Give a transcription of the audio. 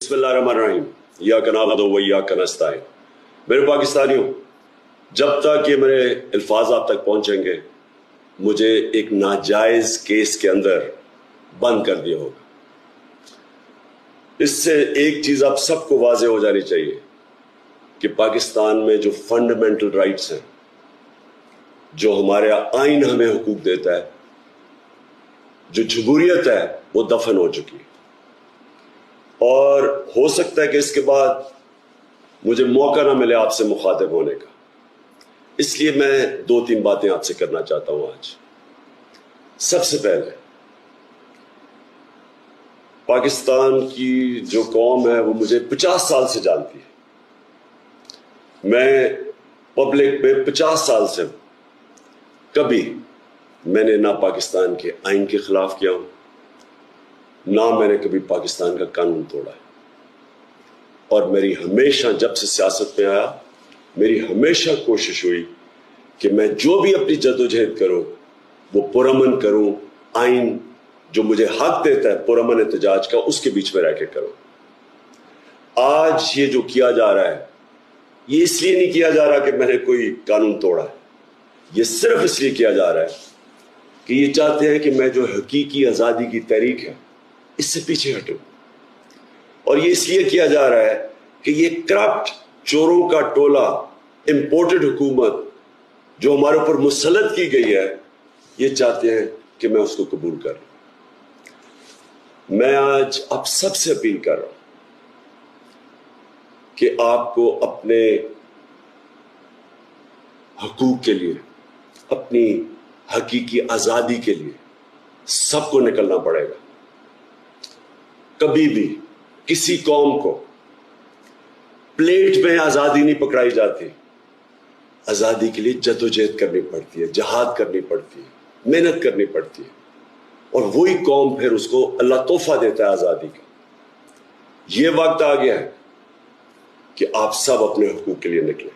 बिस्मिल्लाहिर्रहमानिर्रहीम इय्याक नअबुदु व इय्याक नस्तईन। मेरे पाकिस्तानियों, जब तक ये मेरे अल्फाज आप तक पहुंचेंगे मुझे एक नाजायज केस के अंदर बंद कर दिया होगा। इससे एक चीज आप सबको वाज़ेह हो जानी चाहिए कि पाकिस्तान में जो फंडामेंटल राइट्स हैं, जो हमारे आइन हमें हुकूक देता है, जो जमहूरियत है, वो दफन हो चुकी है। और हो सकता है कि इसके बाद मुझे मौका ना मिले आपसे मुखातिब होने का, इसलिए मैं 2-3 बातें आपसे करना चाहता हूं आज। सबसे पहले, पाकिस्तान की जो कौम है वो मुझे 50 साल से जानती है। मैं पब्लिक में 50 साल से हूं। कभी मैंने ना पाकिस्तान के आइन के खिलाफ किया हूं, ना मैंने कभी पाकिस्तान का कानून तोड़ा है। और मेरी हमेशा, जब से सियासत में आया, मेरी हमेशा कोशिश हुई कि मैं जो भी अपनी जद्दोजहद करूं वो पुरअमन करूं, आइन जो मुझे हक देता है पुरअमन एहतजाज का, उसके बीच में रह के करूं। आज ये जो किया जा रहा है, ये इसलिए नहीं किया जा रहा कि मैंने कोई कानून तोड़ा है, ये सिर्फ इसलिए किया जा रहा है कि ये चाहते हैं कि मैं जो हकीकी आज़ादी की तहरीक है इससे पीछे हटूं। और ये इसलिए किया जा रहा है कि ये करप्ट चोरों का टोला, इंपोर्टेड हुकूमत जो हमारे ऊपर मुसल्लत की गई है, ये चाहते हैं कि मैं उसको कबूल कर लूं। मैं आज आप सबसे अपील कर रहा हूं कि आपको अपने हकूक के लिए, अपनी हकीकी आज़ादी के लिए सबको निकलना पड़ेगा। कभी भी किसी कौम को प्लेट में आज़ादी नहीं पकड़ाई जाती। आज़ादी के लिए जद्दोजहद करनी पड़ती है, जहाद करनी पड़ती है, मेहनत करनी पड़ती है, और वही कौम फिर उसको अल्लाह तोहफा देता है आज़ादी का। ये वक्त आ गया है कि आप सब अपने हुकूक के लिए निकलें।